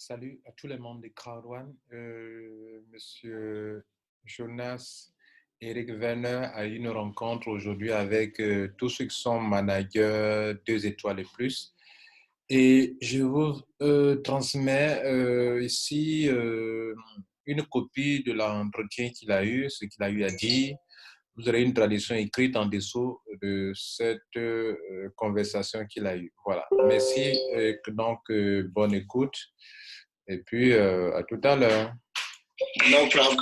Salut à tous les membres de CROWD1. Monsieur Jonas Eric Werner a eu une rencontre aujourd'hui avec tous ceux qui sont managers 2 étoiles et plus. Et je vous transmets ici une copie de l'entretien qu'il a eu, ce qu'il a eu à dire. Vous aurez une traduction écrite en dessous de cette conversation qu'il a eue. Voilà. Merci. Donc, bonne écoute. Et puis, à tout à l'heure. No problem.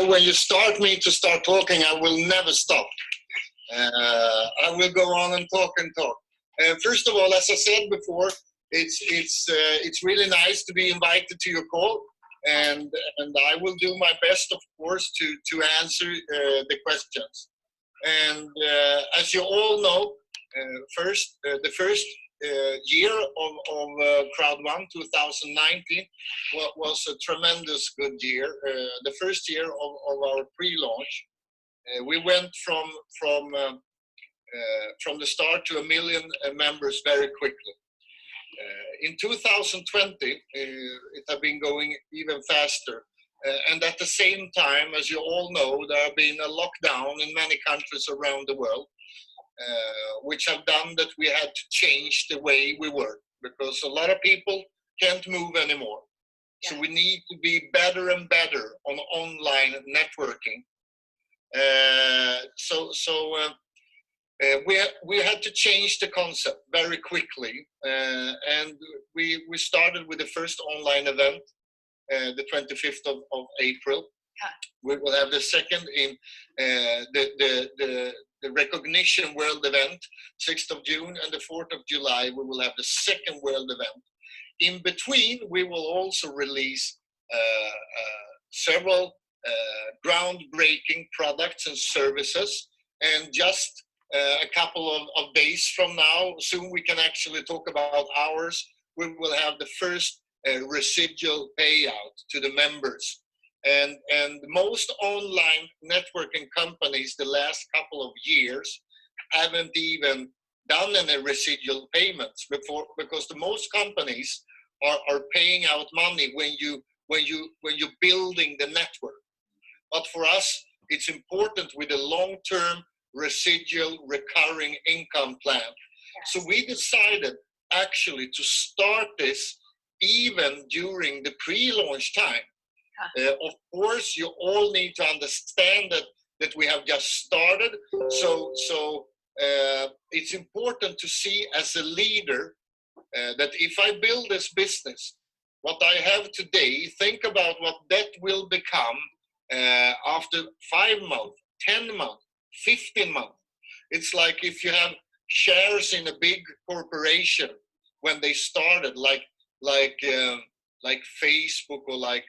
When you start me to start talking, I will never stop. I will go on and talk and talk. First of all, as I said before, it's really nice to be invited to your call, and I will do my best, of course, to answer the questions. And as you all know, the first year of CROWD1 2019 was a tremendous good year. The first year of our pre-launch, we went from the start to 1 million members very quickly. In 2020, it had been going even faster. And at the same time, as you all know, there have been a lockdown in many countries around the world, which have done that we had to change the way we work, because a lot of people can't move anymore. Yeah. So we need to be better and better on online networking. We had to change the concept very quickly, and we started with the first online event, the 25th of April. Yeah. We will have the second in the recognition world event, 6th of June, and the 4th of July, we will have the second world event. In between, we will also release several groundbreaking products and services, and just a couple of days from now, soon we can actually talk about ours, we will have the first residual payout to the members. And most online networking companies the last couple of years haven't even done any residual payments before, because the most companies are paying out money when you're building the network. But for us, it's important with a long-term residual recurring income plan. Yes. So we decided actually to start this even during the pre-launch time. Of course, you all need to understand that we have just started. So it's important to see as a leader that if I build this business, what I have today, think about what that will become after 5 months, 10 months, 15 months. It's like if you have shares in a big corporation when they started, like Facebook or like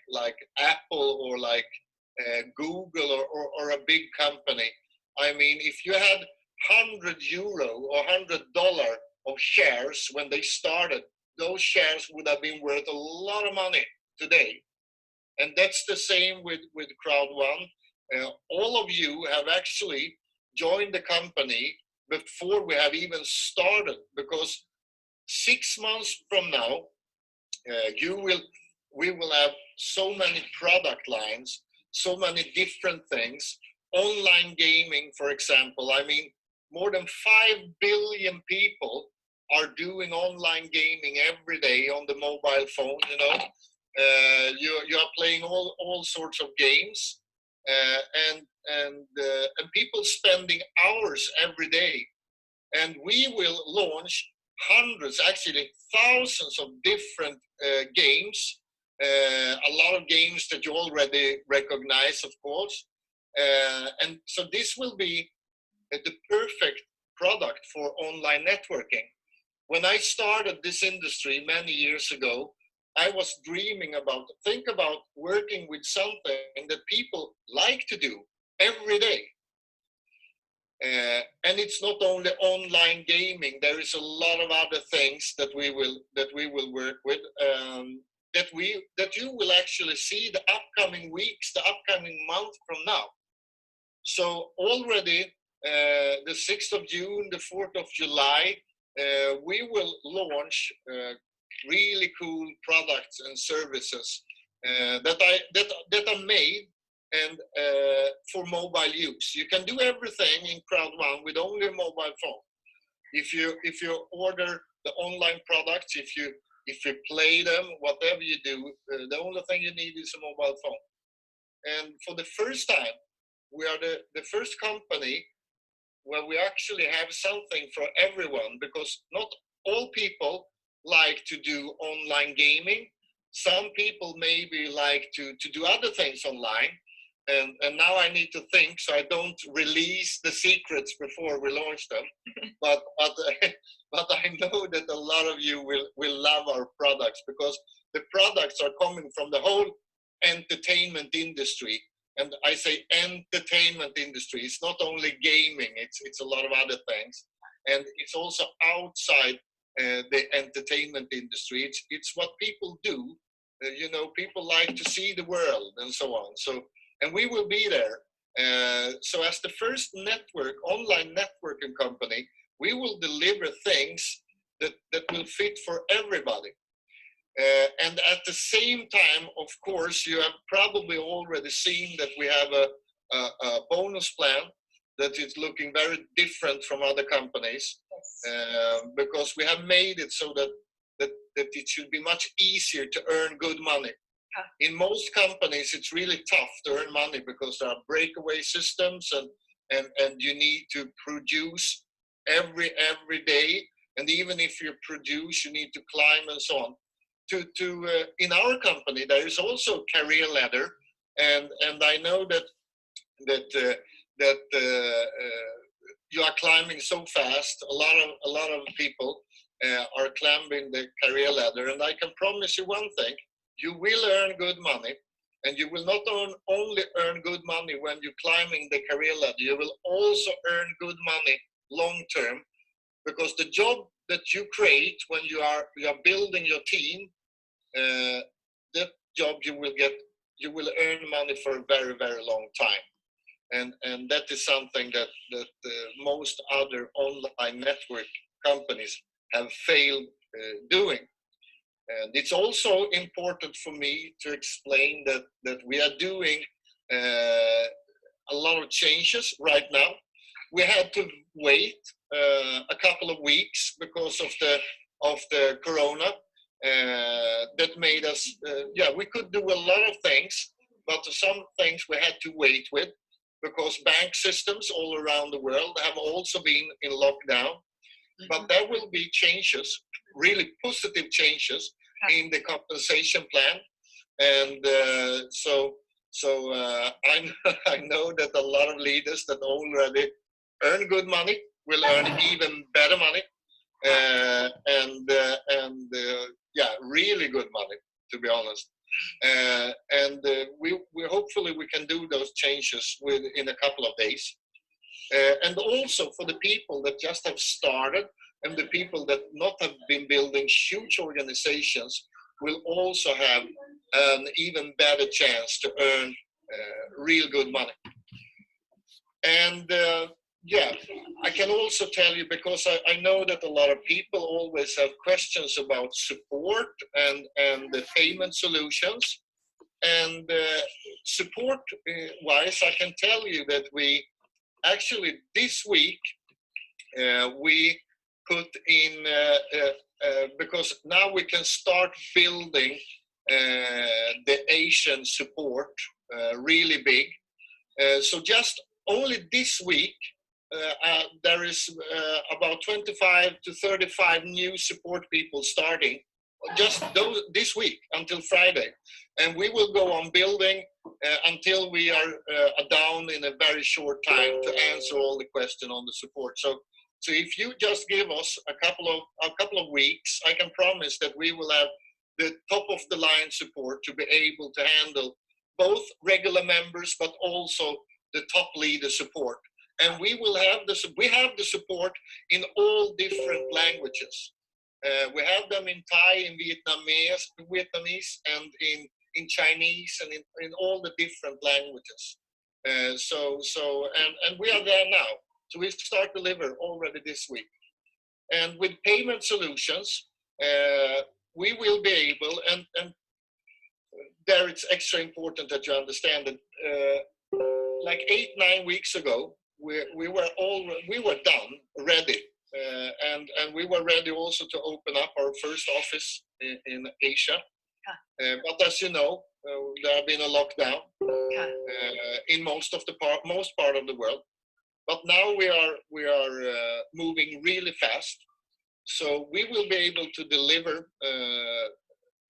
Apple or like Google or a big company. I mean, if you had €100 or $100 of shares when they started, those shares would have been worth a lot of money today. And that's the same with CROWD1. All of you have actually joined the company before we have even started, because 6 months from now, we will have so many product lines, so many different things. Online gaming, for example, I mean, more than 5 billion people are doing online gaming every day on the mobile phone, you know. You are playing all sorts of games, and people spending hours every day. And we will launch hundreds, actually thousands of different games, a lot of games that you already recognize, of course. And so this will be the perfect product for online networking. When I started this industry many years ago, I was dreaming think about working with something that people like to do every day. And it's not only online gaming. There is a lot of other things that we will work with, that you will actually see the upcoming weeks, the upcoming month from now. So already the 6th of June, the 4th of July, we will launch really cool products and services that are made and for mobile use. You can do everything in CROWD1 with only a mobile phone. If you order the online products, if you play them, whatever you do, the only thing you need is a mobile phone. And for the first time, we are the first company where we actually have something for everyone, because not all people like to do online gaming. Some people maybe like to do other things online. And now I need to think so I don't release the secrets before we launch them. But I know that a lot of you will love our products, because the products are coming from the whole entertainment industry. And I say entertainment industry. It's not only gaming. It's a lot of other things, and it's also outside the entertainment industry. It's what people do. People like to see the world and so on. So, and we will be there. So as the first online networking company, we will deliver things that will fit for everybody. And at the same time, of course, you have probably already seen that we have a bonus plan that is looking very different from other companies, because we have made it so that it should be much easier to earn good money. In most companies, it's really tough to earn money because there are breakaway systems, and you need to produce every day. And even if you produce, you need to climb and so on. In our company, there is also a career ladder, and I know that you are climbing so fast. A lot of people are climbing the career ladder, and I can promise you one thing: you will earn good money, and you will not only earn good money when you're climbing the career ladder. You will also earn good money long term, because the job that you create when you are building your team, that job you will earn money for a very, very long time. And that is something that most other online network companies have failed doing. And it's also important for me to explain that we are doing a lot of changes right now. We had to wait a couple of weeks because of the corona. That made us, we could do a lot of things, but some things we had to wait with, because bank systems all around the world have also been in lockdown. But there will be changes, really positive changes in the compensation plan. And I know that a lot of leaders that already earn good money will earn even better money. Really good money, to be honest. We hopefully we can do those changes within a couple of days. And also for the people that just have started, and the people that not have been building huge organizations, will also have an even better chance to earn real good money. And I can also tell you, because I know that a lot of people always have questions about support and the payment solutions. And support wise, I can tell you that we actually this week we put in because now we can start building the Asian support really big. So just only this week there is about 25 to 35 new support people starting just this week until Friday, and we will go on building until we are down in a very short time to answer all the questions on the support. So if you just give us a couple of weeks, I can promise that we will have the top of the line support to be able to handle both regular members but also the top leader support. And we have the support in all different languages. We have them in Thai, in Vietnamese, and in Chinese, and in all the different languages. And we are there now. So we start deliver already this week. And with payment solutions, we will be able, and there it's extra important that you understand that like 8-9 weeks ago, we were done, ready, and we were ready also to open up our first office in Asia. But as you know, there have been a lockdown in most part of the world. But now we are moving really fast, so we will be able to deliver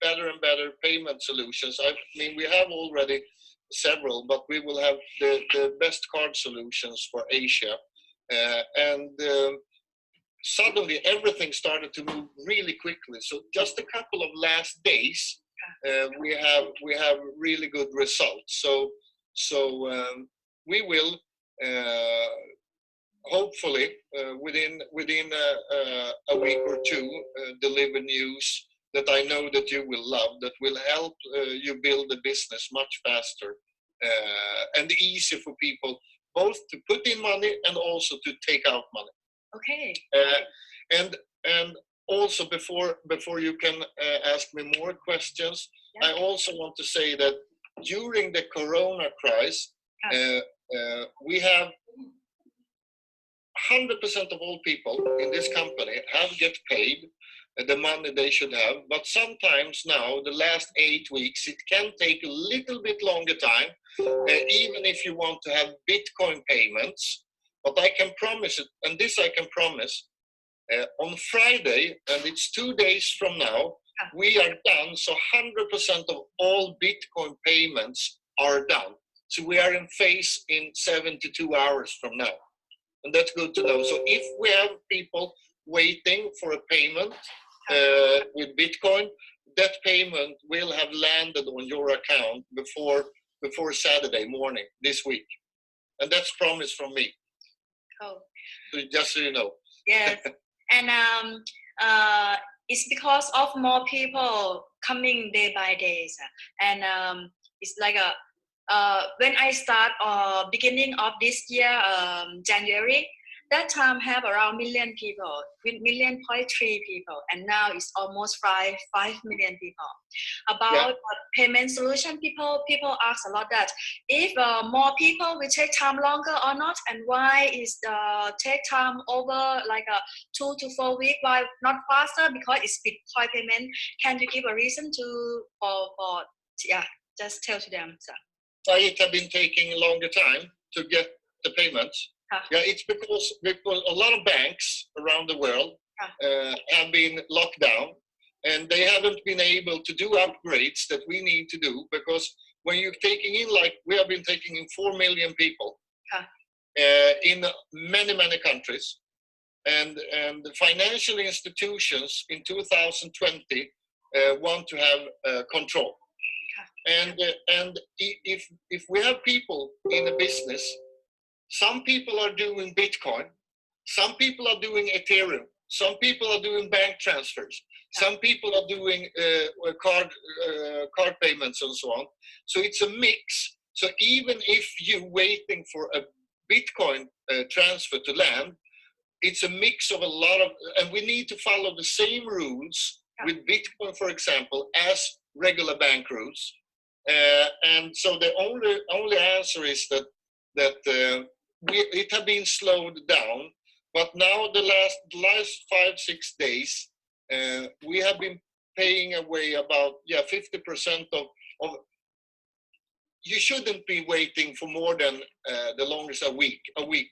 better and better payment solutions. I mean, we have already several, but we will have the best card solutions for Asia. And suddenly everything started to move really quickly. So just a couple of last days, we have really good results. So we will hopefully within a week or two deliver news that I know that you will love, that will help you build a business much faster and easier for people, both to put in money and also to take out money. Okay. And also before you can ask me more questions, I also want to say that during the Corona crisis, we have 100% of all people in this company have get paid the money they should have, but sometimes now the last 8 weeks it can take a little bit longer time, even if you want to have Bitcoin payments. But I can promise it, and this I can promise, on Friday, and it's 2 days from now, we are done. So 100% of all Bitcoin payments are done. So we are in phase in 72 hours from now. And that's good to know. So if we have people waiting for a payment with Bitcoin, that payment will have landed on your account before Saturday morning this week. And that's promise from me. Cool. So just so you know. Yes. And it's because of more people coming day by day. And it's like when I start beginning of this year, January, that time have around million people, with 1.3 people, and now it's almost 5 million people. About payment solution, people ask a lot that if more people will take time longer or not, and why is take time over like 2 to 4 weeks, why not faster? Because it's Bitcoin payment. Can you give a reason for just tell to them, sir. It have been taking longer time to get the payments. Yeah, it's because a lot of banks around the world have been locked down, and they haven't been able to do upgrades that we need to do, because when you're taking in, like we have been taking in 4 million people in many countries, and the financial institutions in 2020 want to have control. And if we have people in a business, some people are doing Bitcoin, some people are doing Ethereum, some people are doing bank transfers, some people are doing card payments and so on. So it's a mix. So even if you're waiting for a Bitcoin transfer to land, it's a mix of a lot of, and we need to follow the same rules with Bitcoin, for example, as regular bank rules. And so the only answer is that it has been slowed down, but now the last 5-6 days we have been paying away about 50% of. You shouldn't be waiting for more than the longest a week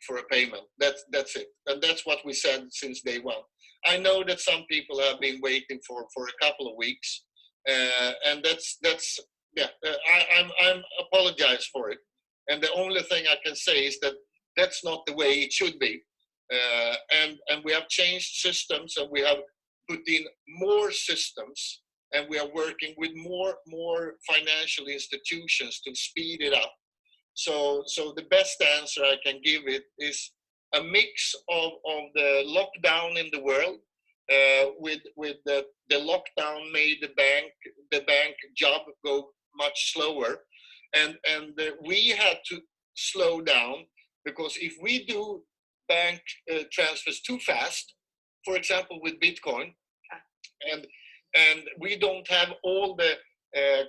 for a payment. That's it, and that's what we said since day one. I know that some people have been waiting for a couple of weeks, and I'm apologize for it. And the only thing I can say is that that's not the way it should be. And we have changed systems, and we have put in more systems, and we are working with more financial institutions to speed it up. So the best answer I can give it is a mix of the lockdown in the world, with the lockdown made the bank job go much slower, and we had to slow down, because if we do bank transfers too fast, for example with Bitcoin, and we don't have all the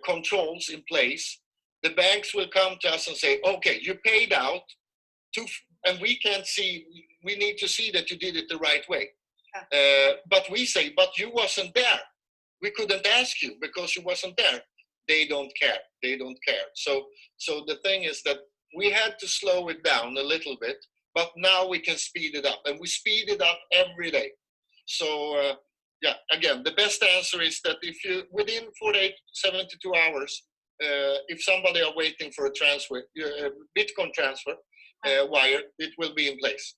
controls in place, the banks will come to us and say, okay, you paid out, and we can't see, we need to see that you did it the right way. But we say, but you wasn't there. We couldn't ask you because you wasn't there. They don't care. They don't care. So the thing is that we had to slow it down a little bit, but now we can speed it up, and we speed it up every day. So yeah, again, the best answer is that if you, within 48, 72 hours, if somebody are waiting for a transfer, Bitcoin transfer wire, it will be in place.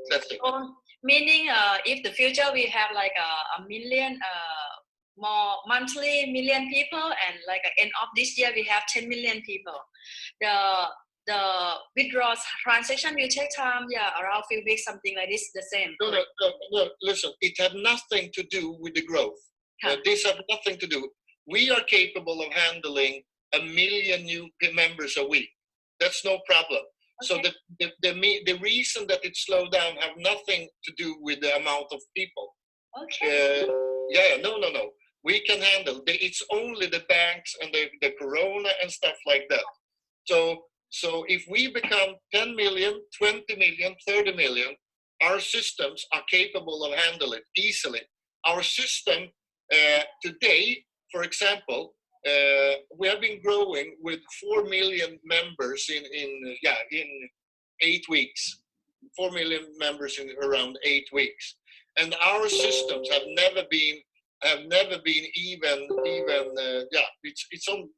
That's it. Meaning, if the future we have like a million more monthly million people, and like at end of this year we have 10 million people, the withdrawal transaction will take time, around few weeks, something like this, the same. No, listen, it had nothing to do with the growth. This had nothing to do. We are capable of handling 1 million new members a week. That's no problem. Okay. So the reason that it slowed down have nothing to do with the amount of people. Okay. No. We can handle. It's only the banks and the corona and stuff like that. So if we become 10 million, 20 million, 30 million, our systems are capable of handling it easily. Our system today, for example, we have been growing with 4 million members in 8 weeks. 4 million members in around 8 weeks, and our systems have never been even. It's on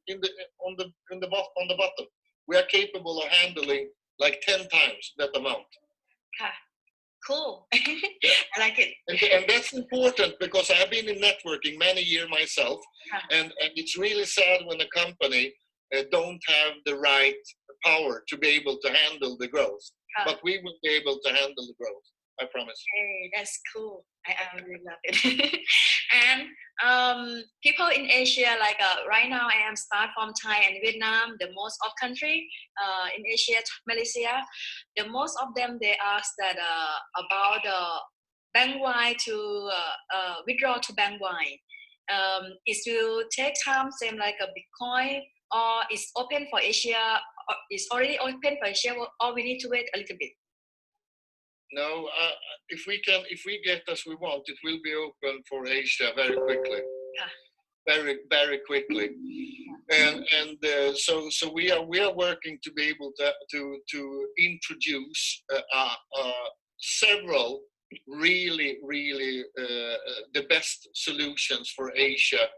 the bottom. We are capable of handling like 10 times that amount. Cool. I like it. And that's important because I've been in networking many years myself, and it's really sad when a company don't have the right power to be able to handle the growth. But we will be able to handle the growth. I promise. Hey, that's cool. I really love it. And people in Asia, like right now, I am start from Thai and Vietnam, the most of country in Asia, Malaysia. The most of them, they ask that about bank wide to withdraw to bank wide. It will take time, same like a Bitcoin, or it's open for Asia. It's already open for Asia, or we need to wait a little bit. No, if we get as we want, it will be open for Asia very quickly, very quickly, and so we are working to be able to introduce several really the best solutions for Asia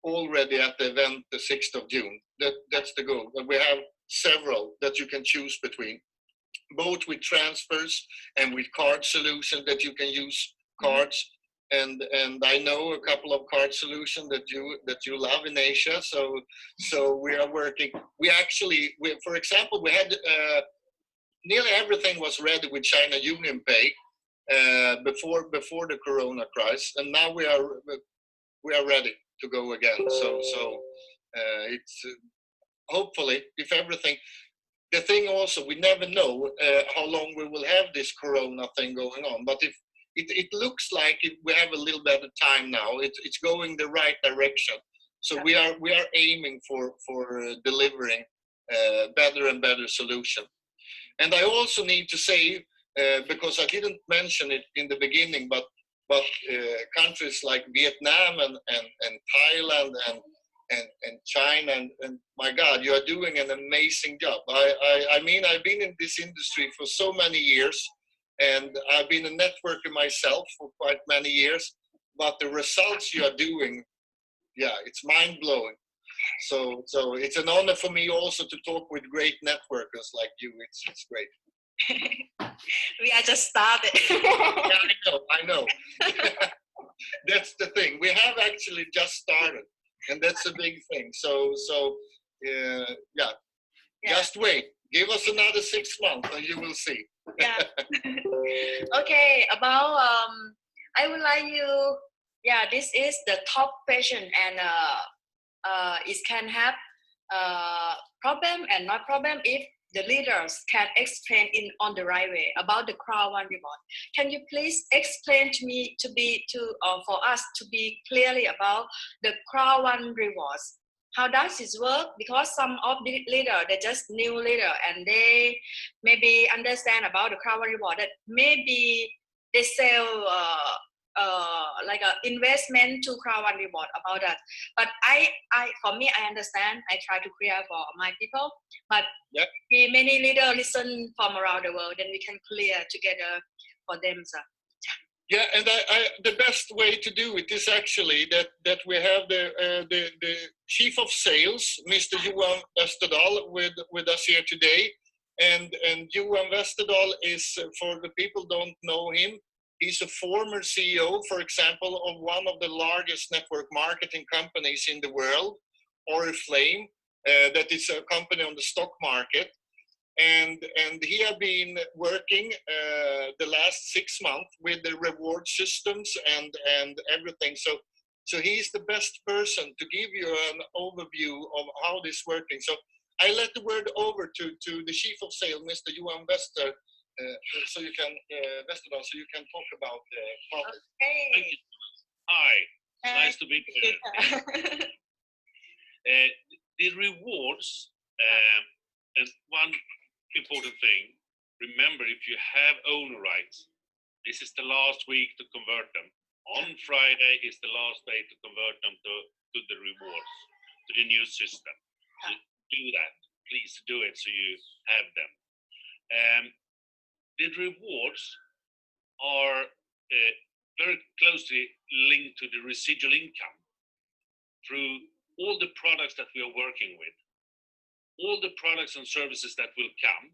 already at the event the 6th of June. That's the goal. We have several that you can choose between, both with transfers and with card solutions that you can use cards. And I know a couple of card solutions that you love in Asia. So we are working. For example, we had nearly everything was ready with China Union Pay before the Corona crisis, and now we are ready to go again. So it's hopefully, if everything. The thing also, we never know how long we will have this Corona thing going on. But if it looks like we have a little bit of time now, it's going the right direction. So we are aiming for delivering better and better solution. And I also need to say, because I didn't mention it in the beginning, but countries like Vietnam and Thailand and China and my God, you are doing an amazing job. I mean, I've been in this industry for so many years, and I've been a networker myself for quite many years. But the results you are doing, it's mind blowing. So it's an honor for me also to talk with great networkers like you. It's great. We are just started. I know. That's the thing. We have actually just started. And that's a big thing. So just wait. Give us another 6 months and you will see. Yeah. Okay, about I would like you, this is the top question, and it can have problem and not problem if the leaders can explain on the right way about the CROWD1 reward. Can you please explain to me for us to be clearly about the CROWD1 rewards? How does this work? Because some of the leader, they're just new leader and they maybe understand about the CROWD1 reward that maybe they sell like an investment to CROWD1 reward about that. But for me, I understand. I try to clear for my people. But Yep. Many leaders listen from around the world, then we can clear together for them. So. Yeah, and the best way to do it is actually that we have the chief of sales, Mr. Johan Westerdahl, with us here today, and Johan Westerdahl is, for the people who don't know him, he's a former CEO, for example, of one of the largest network marketing companies in the world, Oriflame, that is a company on the stock market. And he had been working the last 6 months with the reward systems and everything. So he's the best person to give you an overview of how this is working. So I let the word over to the chief of sales, Mr. Johan Wester, so you can Westerdahl, so you can talk about the product. Okay. Thank you. Hi, nice to be here. The rewards, and one important thing, remember, if you have owner rights, this is the last week to convert them. On Friday is the last day to convert them to the rewards, to the new system. So do that, please do it so you have them. The rewards are very closely linked to the residual income through all the products that we are working with. All the products and services that will come,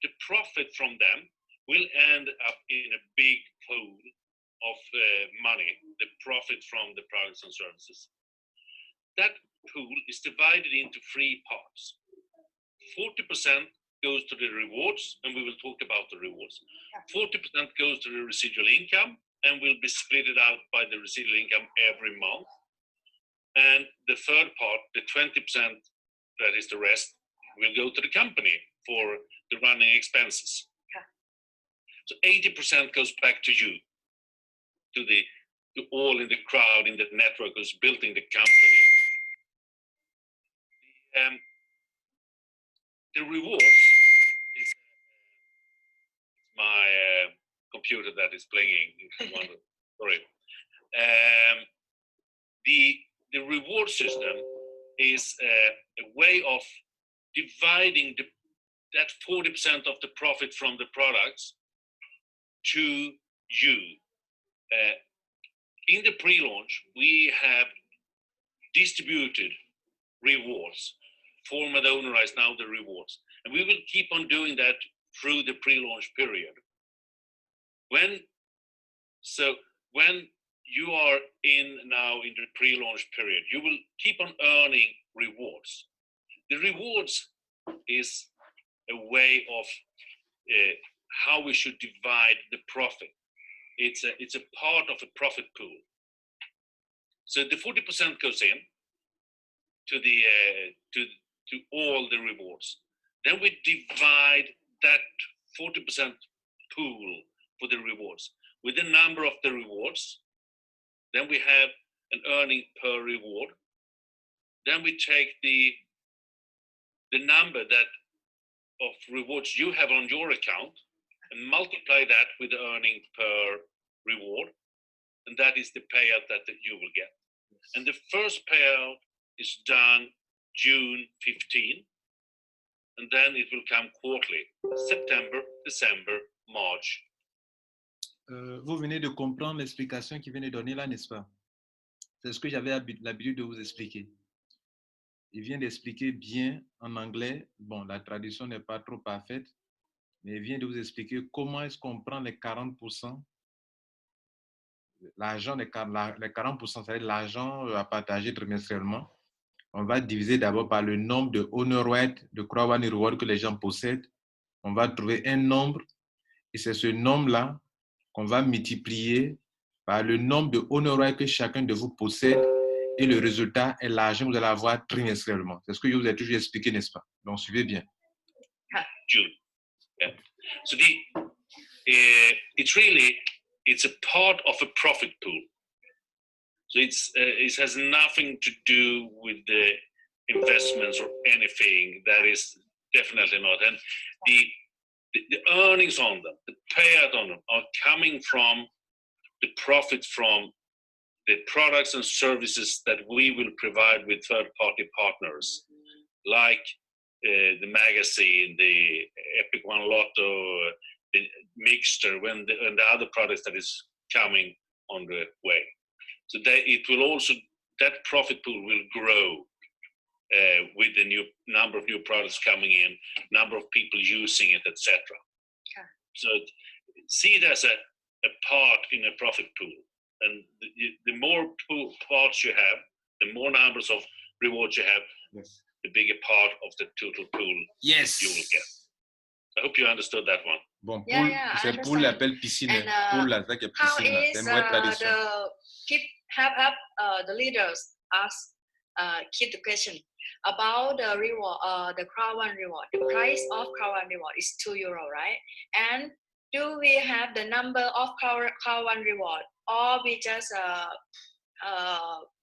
the profit from them will end up in a big pool of money, the profit from the products and services. That pool is divided into 3 parts. 40% goes to the rewards, and we will talk about the rewards. 40% goes to the residual income, and will be split out by the residual income every month. And the third part, the 20%, that is the rest, will go to the company for the running expenses. So 80% goes back to you, to all in the crowd, in the network who's building the company. The rewards is my computer that is playing. Sorry. The reward system is a way of dividing that 40% of the profit from the products to you. In the pre-launch, we have distributed rewards. Format owner is now the rewards. And we will keep on doing that through the pre-launch period. When you are now in the pre-launch period, you will keep on earning rewards. The rewards is a way of how we should divide the profit. It's a part of a profit pool. So the 40% goes in to all the rewards. Then we divide that 40% pool for the rewards with the number of the rewards. Then we have an earning per reward. Then we take the number of rewards you have on your account and multiply that with the earning per reward, and that is the payout that you will get. And the first payout is done June 15, and then it will come quarterly, September, December, March. Vous venez de comprendre l'explication qu'il vient de donner là, n'est-ce pas? C'est ce que j'avais l'habitude de vous expliquer. Il vient d'expliquer bien en anglais. Bon, la traduction n'est pas trop parfaite, mais il vient de vous expliquer comment est-ce qu'on prend les 40%, l'argent, les 40%, c'est-à-dire l'argent à partager trimestriellement. On va diviser d'abord par le nombre de honor rights, de CROWD1 reward que les gens possèdent. On va trouver un nombre, et c'est ce nombre-là qu'on va multiplier par le nombre de honor rights que chacun de vous possède. Et le résultat est l'argent que vous allez avoir trimestriellement. C'est ce que je vous ai toujours expliqué, n'est-ce pas? Donc, suivez bien. June. Yeah. So it's a part of a profit pool. So it has nothing to do with the investments or anything. That is definitely not. And the earnings on them, the payout on them, are coming from the profit from the products and services that we will provide with third-party partners, like the magazine, the Epic One Lotto, the mixture, and the other products that is coming on the way. So that profit pool will grow with the new number of new products coming in, number of people using it, etc. Okay. So see it as a part in a profit pool. And the more parts you have, the more numbers of rewards you have, Yes. the bigger part of the total pool Yes. you will get. I hope you understood that one. Bon, Yeah, Paul, yeah, I c'est Paul understand. l'appelle piscine. And, Paul là, c'est How piscine. là. C'est is une vraie tradition. the leaders ask keep the question about the reward, the CROWD1 reward. The price of CROWD1 reward is €2, right? And do we have the number of CROWD1 reward, or we just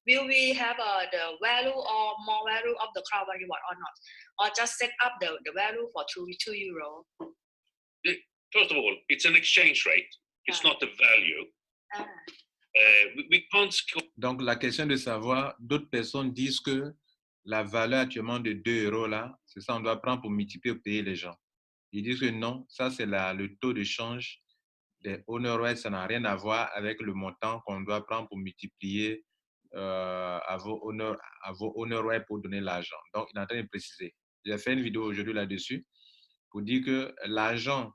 will we have the value or more value of the CROWD1 reward or not, or just set up the value for €2? First of all, it's an exchange rate. It's not the value. We can't. Donc, la question de savoir, d'autres personnes disent que la valeur actuellement de €2 là, c'est ça, on doit prendre pour multiplier ou payer les gens. Ils disent que non, ça c'est le taux de change des honor rights, ça n'a rien à voir avec le montant qu'on doit prendre pour multiplier à vos honor rights pour donner l'argent. Donc, il est en train de préciser. J'ai fait une vidéo aujourd'hui là-dessus pour dire que l'argent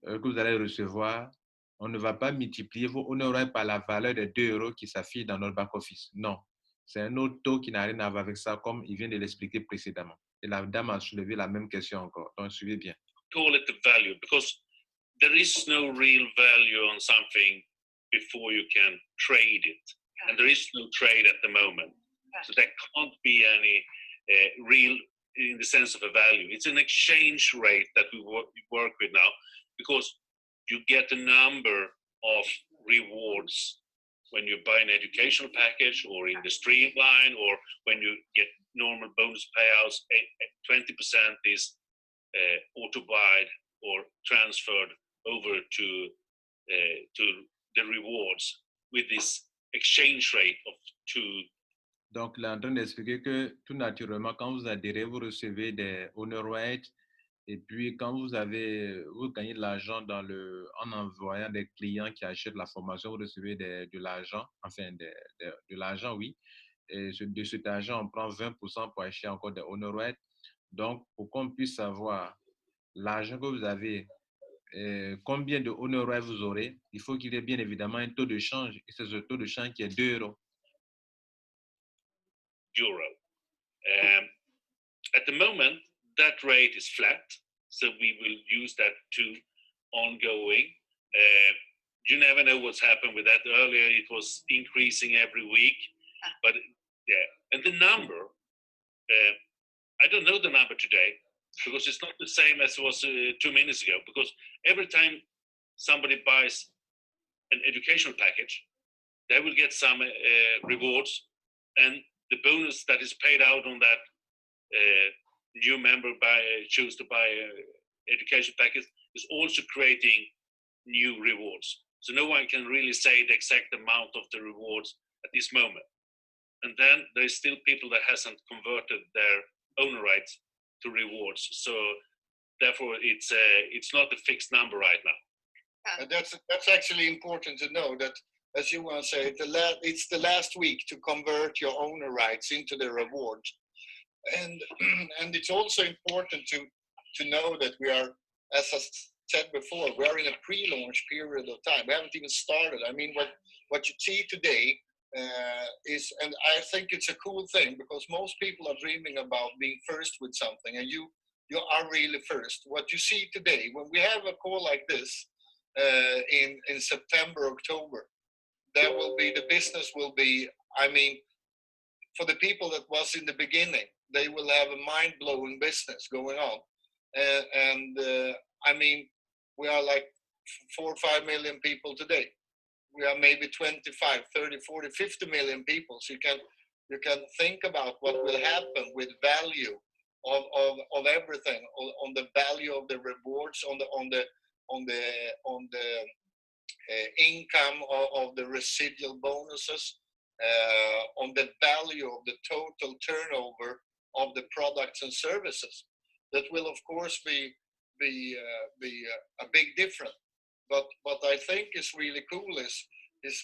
que vous allez recevoir, on ne va pas multiplier vos honor rights par la valeur des €2 qui s'affiche dans notre back-office. Non, c'est un autre taux qui n'a rien à voir avec ça, comme il vient de l'expliquer précédemment. Et la dame a soulevé la même question encore. Donc, suivez bien. Call it the value, because there is no real value on something before you can trade it. And there is no trade at the moment. So there can't be any real, in the sense of a value. It's an exchange rate that we work with now, because you get a number of rewards when you buy an educational package or in the streamline, or when you get normal bonus payouts. 20% is auto-buy or transferred over to the rewards with this exchange rate of 2. Donc, là, en train d'expliquer que tout naturellement, quand vous adhérez, vous recevez des honor rights. Et puis, quand vous gagnez de l'argent en envoyant des clients qui achètent la formation, vous recevez de l'argent, enfin de l'argent, oui. Et de cet argent, on prend 20% pour acheter encore des honor rights. Donc, pour qu'on puisse savoir l'argent que vous avez, combien de honor rights vous aurez, il faut qu'il y ait bien évidemment un taux de change. Et c'est ce taux de change qui est €2. At the moment, that rate is flat, so we will use that to ongoing. You never know what's happened with that. Earlier, it was increasing every week, but yeah. And the number, I don't know the number today, because it's not the same as it was 2 minutes ago. Because every time somebody buys an educational package, they will get some rewards, and the bonus that is paid out on that new member choose to buy education package is also creating new rewards. So no one can really say the exact amount of the rewards at this moment. And then there's still people that hasn't converted their owner rights to rewards. So therefore, it's not a fixed number right now. And that's actually important to know that, as you want to say, it's the last week to convert your owner rights into the rewards. And it's also important to know that we are, as I said before, we are in a pre-launch period of time. We haven't even started. I mean, what you see today is, and I think it's a cool thing, because most people are dreaming about being first with something, and you are really first. What you see today, when we have a call like this in September, October, the business will be, I mean, for the people that was in the beginning, they will have a mind-blowing business going on. I mean, we are like 4 or 5 million people today. We are maybe 25, 30, 40, 50 million people. So you can think about what will happen with value of everything, on the value of the rewards, on the income of the residual bonuses, on the value of the total turnover of the products and services. That will of course be a big difference. But what I think is really cool is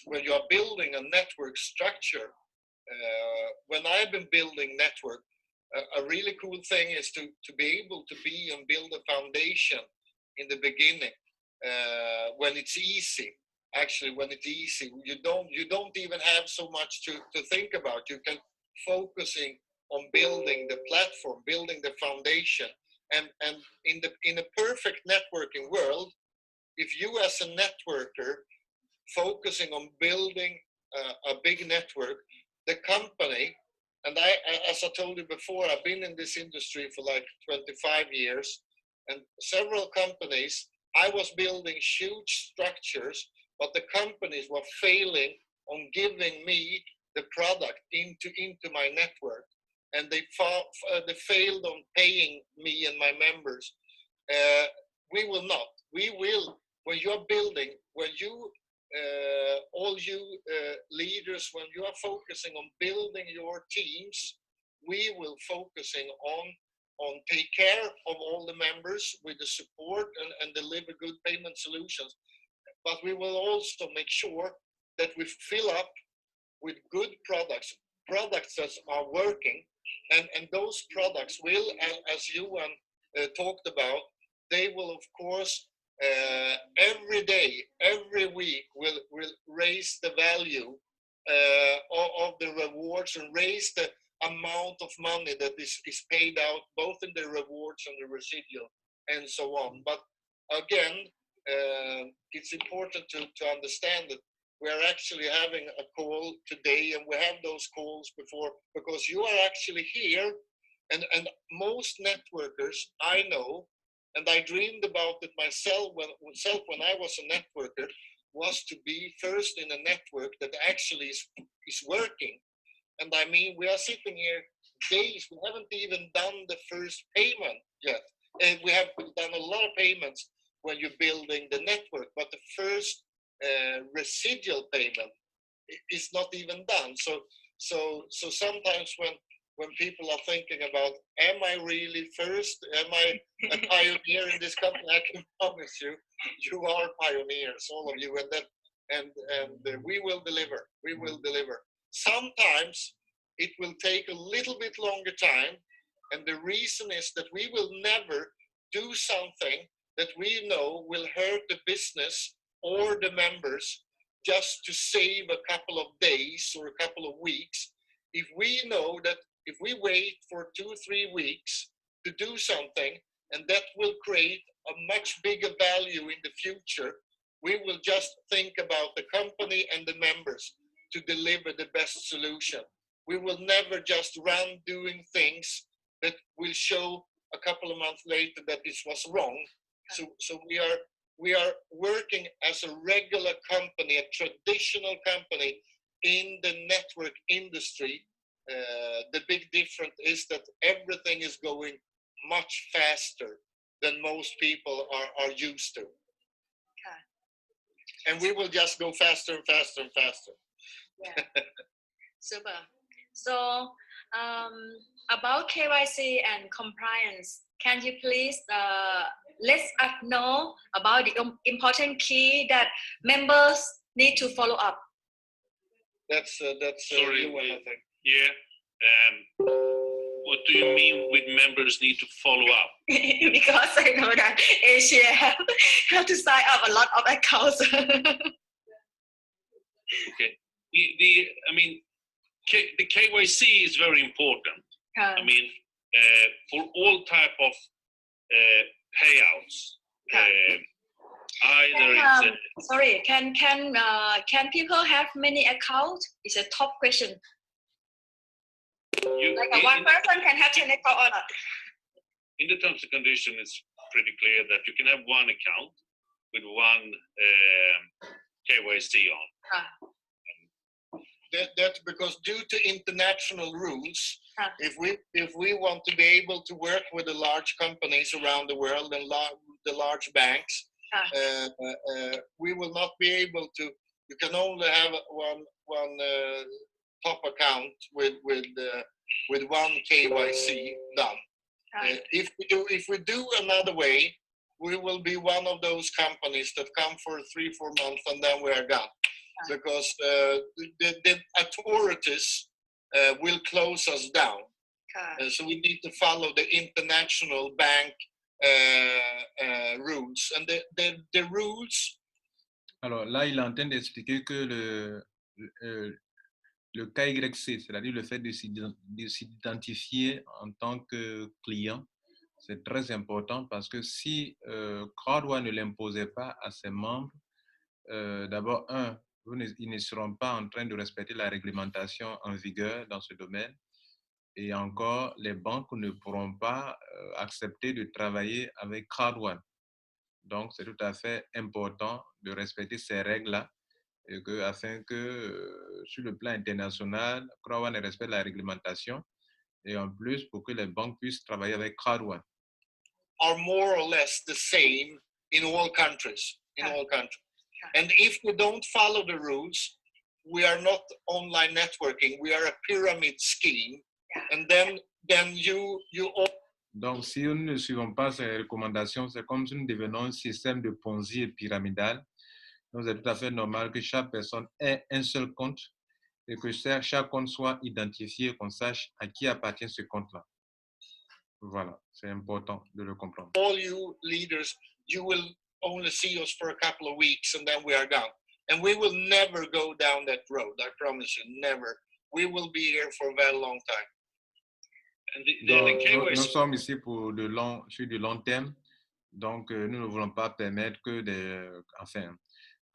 when you are building a network structure. When I've been building network, a really cool thing is to be able to be and build a foundation in the beginning, when it's easy. Actually, when it's easy, you don't even have so much to think about. You can focusing on building the platform, building the foundation, and in a perfect networking world, if you as a networker focusing on building a big network, the company, and as I told you before, I've been in this industry for like 25 years, and several companies, I was building huge structures, but the companies were failing on giving me the product into my network, and they failed on paying me and my members. We will not. We will, when you are building, when you all you leaders, when you are focusing on building your teams, we will focusing on take care of all the members with the support and deliver good payment solutions. But we will also make sure that we fill up with good products that are working, and those products will, as Johan talked about, they will of course every day, every week will raise the value of the rewards and raise the amount of money that is paid out, both in the rewards and the residual and so on. But again, it's important to understand that we are actually having a call today, and we have those calls before, because you are actually here, and most networkers I know, and I dreamed about it myself when I was a networker, was to be first in a network that actually is working. And I mean, we are sitting here days, we haven't even done the first payment yet. And we have done a lot of payments when you're building the network, but the first residual payment is not even done. So sometimes when people are thinking about, am I really first? Am I a pioneer in this company? I can promise you, you are pioneers, all of you, and we will deliver. We will deliver. Sometimes it will take a little bit longer time, and the reason is that we will never do something that we know will hurt the business or the members just to save a couple of days or a couple of weeks. If we know that if we wait for 2 or 3 weeks to do something, and that will create a much bigger value in the future, we will just think about the company and the members to deliver the best solution. We will never just run doing things that will show a couple of months later that this was wrong. So we are working as a regular company, a traditional company in the network industry. The big difference is that everything is going much faster than most people are used to. Okay. And we will just go faster and faster and faster. Yeah. Super. So about KYC and compliance, can you please let us know about the important key that members need to follow up? That's Sorry, you, I think. Yeah. What do you mean with members need to follow up? Because I know that Asia have to sign up a lot of accounts. Okay. The KYC is very important. I mean, for all type of payouts. Sorry, can people have many accounts? It's a top question. Like one person can have 10 accounts or not? In the terms and conditions, pretty clear that you can have one account with one KYC on. That's because due to international rules, Ah. if we want to be able to work with the large companies around the world and the large banks, we will not be able to. You can only have one top account with one KYC done. If we do another way, we will be one of those companies that come for 3-4 months and then we are done, because the authorities will close us down. So we need to follow the international bank rules, and the rules. Alors là, il est en train d'expliquer que le KYC, c'est-à-dire le fait de s'identifier en tant que client, c'est très important parce que si CROWD1 ne l'imposait pas à ses membres, d'abord, ils ne seront pas en train de respecter la réglementation en vigueur dans ce domaine. Et encore, les banques ne pourront pas accepter de travailler avec CROWD1. Donc, c'est tout à fait important de respecter ces règles-là afin que sur le plan international, CROWD1 respecte la réglementation et en plus pour que les banques puissent travailler avec CROWD1. Are more or less the same in all countries. And if we don't follow the rules, we are not online networking. We are a pyramid scheme. And then you. Donc, si nous ne suivons pas ces recommandations, c'est comme si nous devenons un système de Ponzi pyramidal. Donc, c'est tout à fait normal que chaque personne ait un seul compte et que chaque compte soit identifié, qu'on sache à qui appartient ce compte-là. Voilà, c'est important de le comprendre. All you leaders, you will only see us for a couple of weeks and then we are gone. And we will never go down that road, I promise you, never. We will be here for a very long time. Donc, nous sommes ici sur du long terme, donc nous ne voulons pas permettre que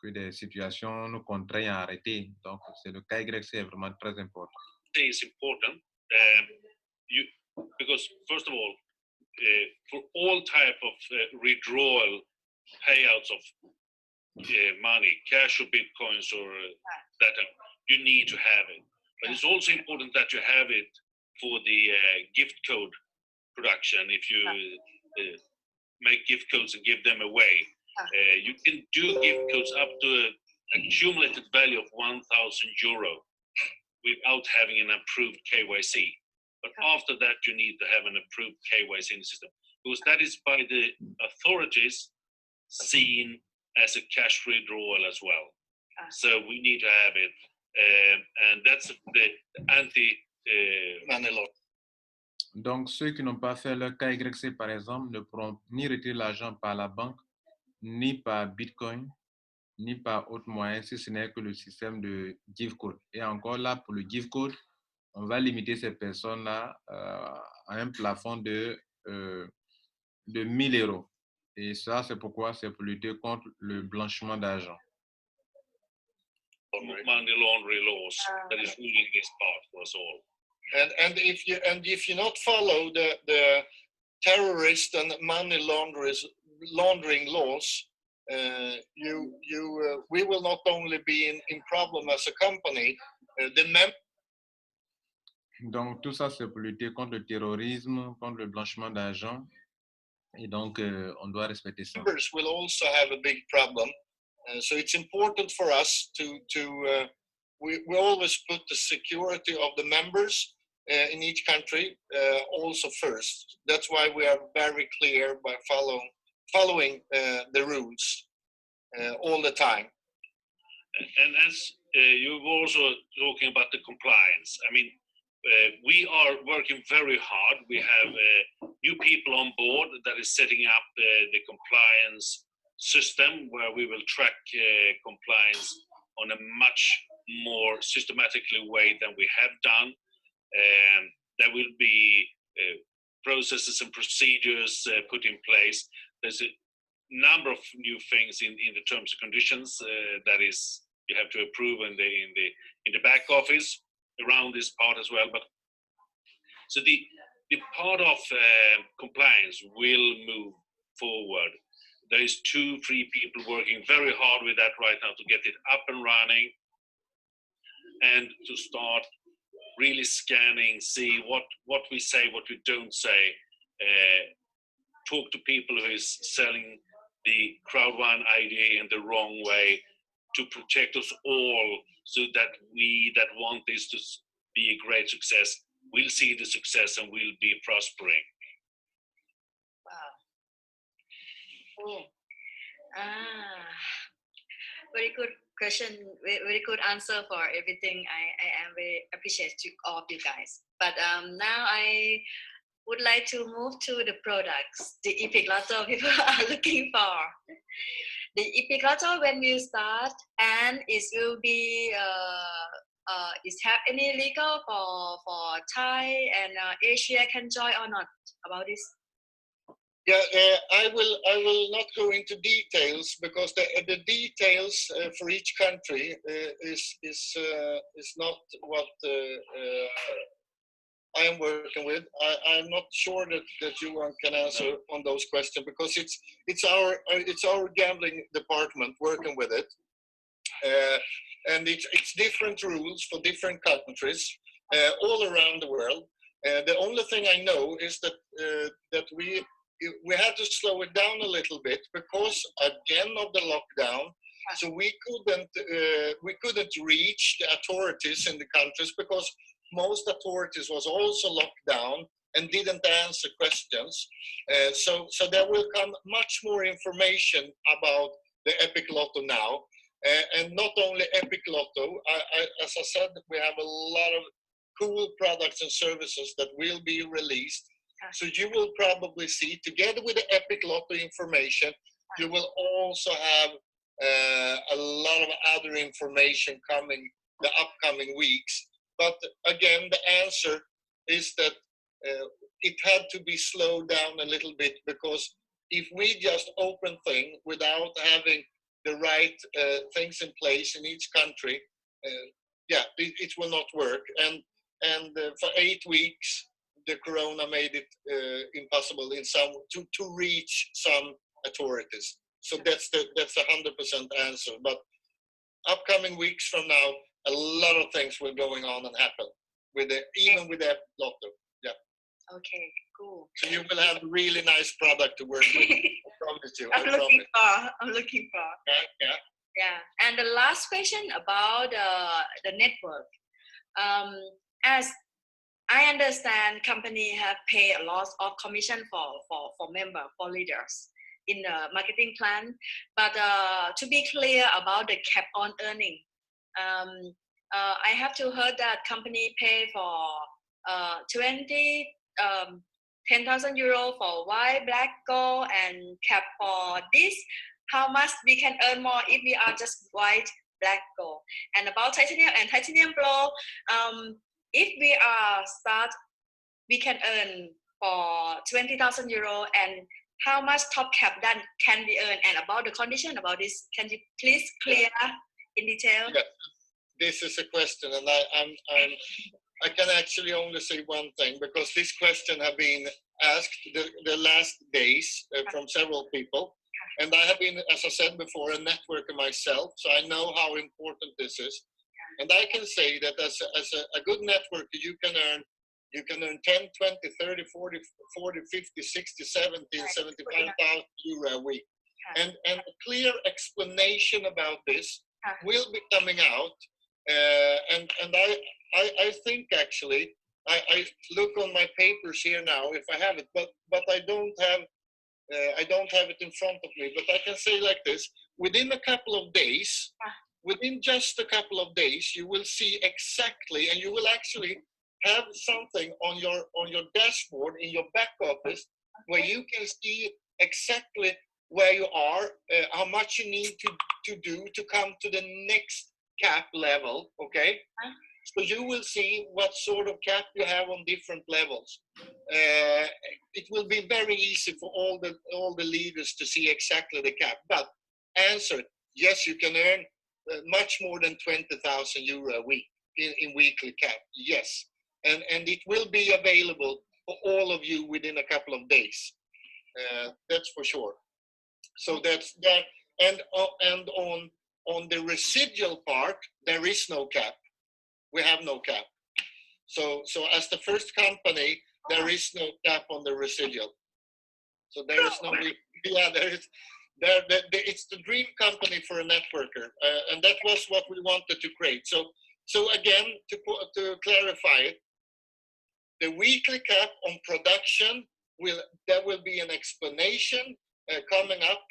des situations nous contraignent à arrêter. Donc, c'est le KYC est vraiment très important. It's important because first of all, for all type of withdrawal payouts of money, cash or bitcoins or that, you need to have it. But it's also important that you have it for the gift code production. If you make gift codes and give them away, you can do gift codes up to an accumulated value of €1,000 without having an approved KYC. But after that, you need to have an approved KYC in the system, because that is by the authorities seen as a cash withdrawal as well. So we need to have it, and that's the anti-money law. Donc, ceux qui n'ont pas fait leur KYC, par exemple, ne pourront ni retirer l'argent par la banque, ni par Bitcoin, ni par autre moyen, si ce n'est que le système de gift code. Et encore là, pour le gift code, on va limiter ces personnes-là à un plafond de 1 000 €. Et ça, c'est pourquoi? C'est pour lutter contre le blanchiment d'argent. Money laundering laws that is ruling this part for us all. And if you not follow the terrorist and money laundering laws, we will not only be in problem as a company. Donc tout ça c'est pour lutter contre le terrorisme, contre le blanchiment d'argent, et donc on doit respecter ça. Members will also have a big problem, so it's important for us we always put the security of the members in each country also first. That's why we are very clear by following the rules all the time. And as you've also talking about the compliance, I mean, we are working very hard. We have new people on board that is setting up the compliance system where we will track compliance on a much more systematically way than we have done. There will be processes and procedures put in place. There's a number of new things in the terms and conditions that is you have to approve in the back office around this part as well. But so the part of compliance will move forward. There is 2-3 people working very hard with that right now to get it up and running, and to start really scanning, see what we say, what we don't say, talk to people who is selling the CROWD1 idea in the wrong way, to protect us all, so that we that want this to be a great success will see the success and will be prospering. Wow. Cool. Very good question. Very good answer for everything. I am very appreciative to all of you guys. But now I would like to move to the products the Epic Lotto people are looking for. The Epic Lotto, when you start, and it will be is have any legal for Thai and Asia can join or not about this? Yeah, I will not go into details, because the details for each country is not what I am working with. I'm not sure that Johan can answer on those questions, because it's our gambling department working with it, and it's different rules for different countries all around the world. The only thing I know is that we had to slow it down a little bit because again of the lockdown. So we couldn't reach the authorities in the countries, because most authorities was also locked down and didn't answer questions. So there will come much more information about the Epic Lotto now, and not only Epic Lotto. As I said, we have a lot of cool products and services that will be released. So you will probably see, together with the Epic Lotto information, you will also have a lot of other information coming the upcoming weeks. But again, the answer is that it had to be slowed down a little bit, because if we just open things without having the right things in place in each country, it will not work. And for 8 weeks, the corona made it impossible to reach some authorities. So that's the 100% answer. But upcoming weeks from now, a lot of things will going on and happen even with the Lotto. Yeah. Okay, cool. So you will have a really nice product to work with. I promise you. I'm looking for. Yeah. And the last question about the network. As I understand, company have paid a lot of commission for leaders in the marketing plan. But to be clear about the cap on earning, I have to heard that company pay for 10,000 euro for white, black, gold, and cap for this. How much we can earn more if we are just white, black, gold? And about titanium and titanium pro, if we are start, we can earn for 20,000 euro, and how much top cap then can we earn? And about the condition about this, can you please clear in detail? Yeah, this is a question, and I can actually only say one thing, because this question have been asked the last days from several people, and I have been, as I said before, a networker myself, so I know how important this is. And I can say that as a good networker, you can earn 10, 20, 30, 40, 50, 60, 70, 75,000 euro a week. And a clear explanation about this will be coming out. And I think actually, I look on my papers here now if I have it, but I don't have it in front of me. But I can say like this: within a couple of days. Within just a couple of days, you will see exactly, and you will actually have something on your dashboard in your back office where you can see exactly where you are, how much you need to do to come to the next cap level. Okay, so you will see what sort of cap you have on different levels. It will be very easy for all the leaders to see exactly the cap. But answer: yes, you can earn much more than 20,000 euro a week in weekly cap. Yes, and it will be available for all of you within a couple of days. That's for sure. So that's that. And on the residual part, there is no cap. We have no cap. So as the first company, there is no cap on the residual. So there is no, it's the dream company for a networker, and that was what we wanted to create. So again, to clarify it, the weekly cap on production there will be an explanation coming up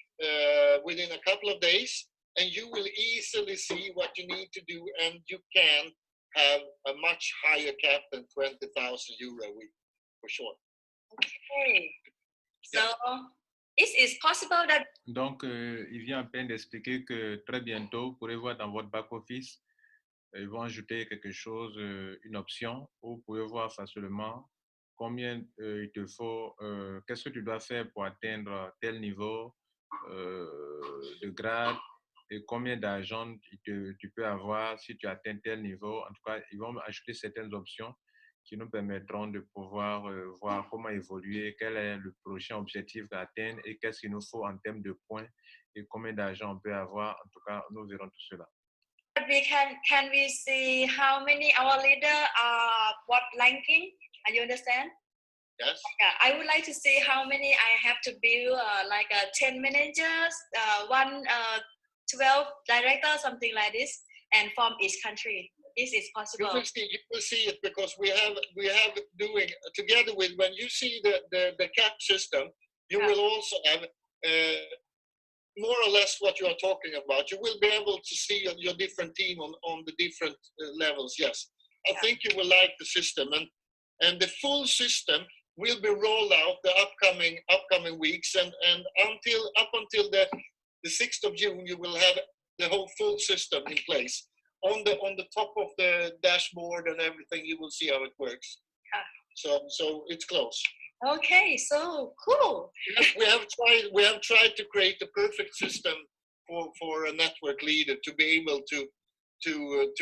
within a couple of days, and you will easily see what you need to do, and you can have a much higher cap than 20,000 euro a week for sure. Okay. So, is possible that... Donc, il vient à peine d'expliquer que très bientôt, vous pourrez voir dans votre back-office, ils vont ajouter quelque chose, une option, où vous pouvez voir facilement combien il te faut, qu'est-ce que tu dois faire pour atteindre tel niveau de grade et combien d'argent tu peux avoir si tu atteins tel niveau. En tout cas, ils vont ajouter certaines options qui nous permettront de pouvoir voir comment évoluer, quel est le prochain objectif à atteindre et qu'est-ce qu'il nous faut en termes de points et combien d'argent on peut avoir. En tout cas, nous verrons tout cela. Can we see how many our leader are what ranking? You understand? Yes. Yeah, I would like to see how many I have to build, like 10 managers, 12 directors, something like this, and from each country. This is possible. You will see it because we have doing together with, when you see the cap system, you will also have more or less what you are talking about. You will be able to see your different team on the different levels. Yes, I think you will like the system, and the full system will be rolled out the upcoming weeks, and up until the 6th of June, you will have the whole full system in place. On the top of the dashboard and everything, you will see how it works. So it's close. Okay, so cool. We have tried to create the perfect system for a network leader to be able to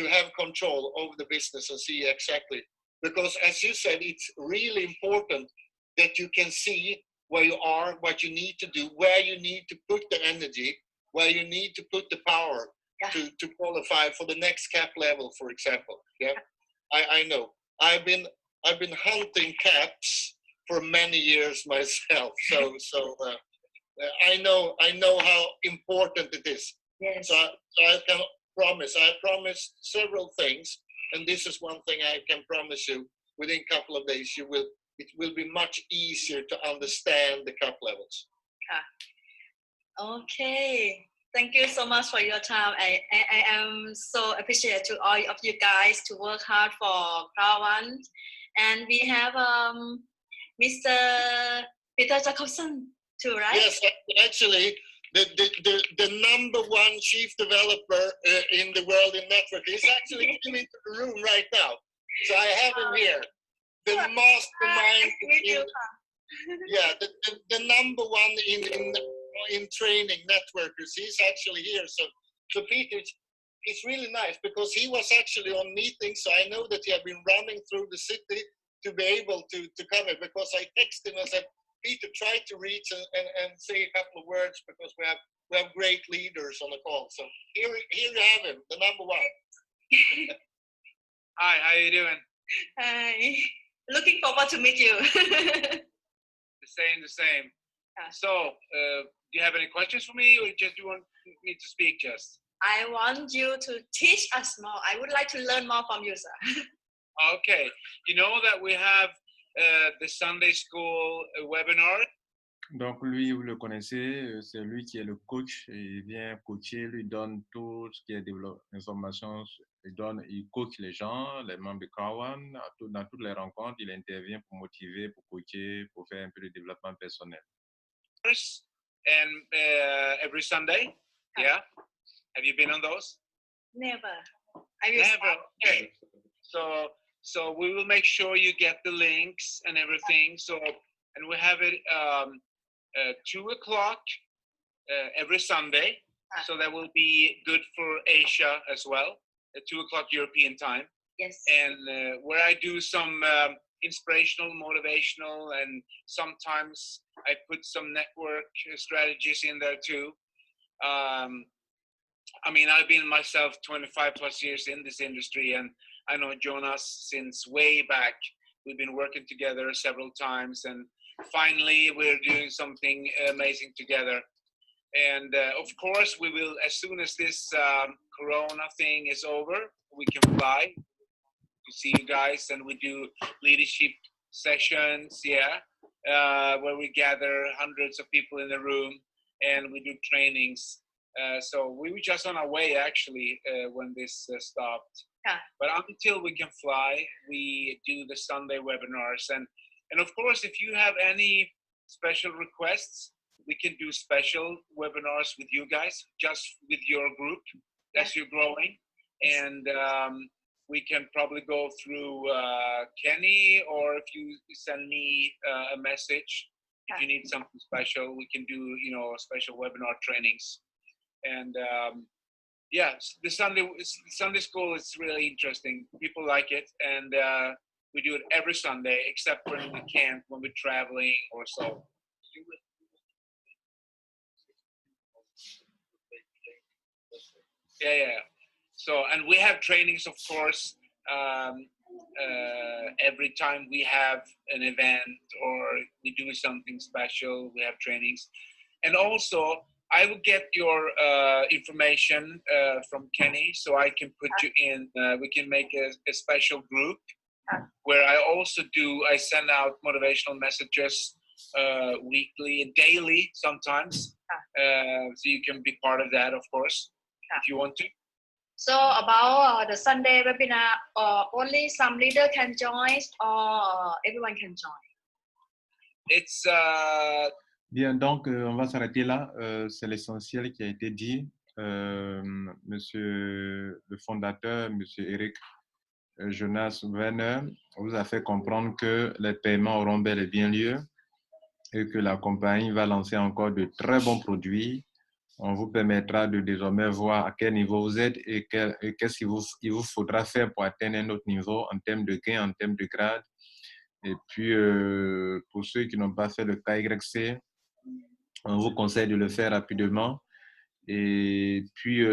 have control over the business and see exactly. Because as you said, it's really important that you can see where you are, what you need to do, where you need to put the energy, where you need to put the power to qualify for the next cap level, for example. Yeah, I know. I've been hunting caps for many years myself, so I know how important it is. Yes. So I can promise. I promised several things, and this is one thing I can promise you. Within a couple of days, it will be much easier to understand the cap levels. Okay. Thank you so much for your time. I am so appreciative to all of you guys to work hard for CROWD1. And we have Mr. Peter Jacobson too, right? Yes, actually, the number one chief developer in the world in network is actually coming into the room right now. So I have him here. The mastermind. The number one in training networkers. He's actually here. So Peter, it's really nice because he was actually on meetings. So I know that he had been running through the city to be able to come here, because I texted him and said, Peter, try to reach and say a couple of words, because we have great leaders on the call. So here you have him, the number one. Hi, how you doing? Hi. Looking forward to meet you. The same. So, do you have any questions for me, or just you want me to speak just? I want you to teach us more. I would like to learn more from you, sir. Okay. You know that we have the Sunday School webinar. Donc lui, vous le connaissez, c'est lui qui est le coach, il vient coacher, lui donne tout ce qui est information, il coach les gens, les membres de CROWD1, dans toutes les rencontres, il intervient pour motiver, pour coacher, pour faire un peu de développement personnel. And every Sunday, yeah? Have you been on those? Never. Never. Okay. So we will make sure you get the links and everything. So, and we have it 2:00 every Sunday. So that will be good for Asia as well, at 2:00 European time. Yes. And where I do some inspirational, motivational, and sometimes I put some network strategies in there too. I mean, I've been myself 25 plus years in this industry, and I know Jonas since way back. We've been working together several times, and finally we're doing something amazing together. And of course, we will, as soon as this Corona thing is over, we can fly to see you guys, and we do leadership sessions, where we gather hundreds of people in the room, and we do trainings. So we were just on our way actually when this stopped. Yeah. But until we can fly, we do the Sunday webinars, and of course, if you have any special requests, we can do special webinars with you guys, just with your group as you're growing, and we can probably go through Kenny, or if you send me a message, if you need something special, we can do special webinar trainings. And the Sunday school is really interesting. People like it, and we do it every Sunday, except when we can't, when we're traveling or so. Yeah. So, and we have trainings, of course, every time we have an event or we do something special, we have trainings. And also, I will get your information from Kenny, so I can put you in, we can make a special group where I send out motivational messages weekly and daily sometimes. So you can be part of that, of course, if you want to. So about the Sunday webinar, only some leader can join or everyone can join? It's Bien, donc on va s'arrêter là. C'est l'essentiel qui a été dit. Monsieur le fondateur, Monsieur Eric Jonas Werner, vous a fait comprendre que les paiements auront bel et bien lieu et que la compagnie va lancer encore de très bons produits. On vous permettra de désormais voir à quel niveau vous êtes et qu'est-ce qu'il vous faudra faire pour atteindre un autre niveau en termes de gains, en termes de grade. Et puis, pour ceux qui n'ont pas fait le KYC, on vous conseille de le faire rapidement. Et puis,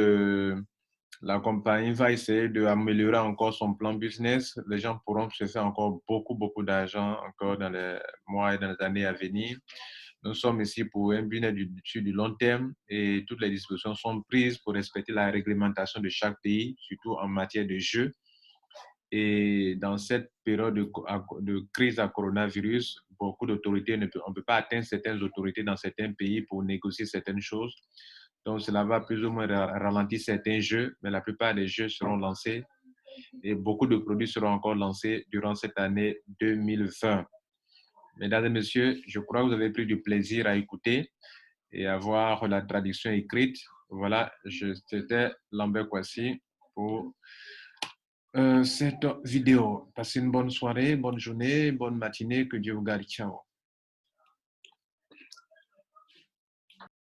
la compagnie va essayer d'améliorer encore son plan business. Les gens pourront se faire encore beaucoup d'argent encore dans les mois et dans les années à venir. Nous sommes ici pour un business sur du long terme et toutes les dispositions sont prises pour respecter la réglementation de chaque pays, surtout en matière de jeux. Et dans cette période de crise à coronavirus, beaucoup d'autorités, on ne peut pas atteindre certaines autorités dans certains pays pour négocier certaines choses. Donc, cela va plus ou moins ralentir certains jeux, mais la plupart des jeux seront lancés et beaucoup de produits seront encore lancés durant cette année 2020. Mesdames et messieurs, je crois que vous avez pris du plaisir à écouter et à voir la traduction écrite. Voilà, c'était Lambert Kwasi pour cette vidéo. Passez une bonne soirée, bonne journée, bonne matinée. Que Dieu vous garde. Ciao.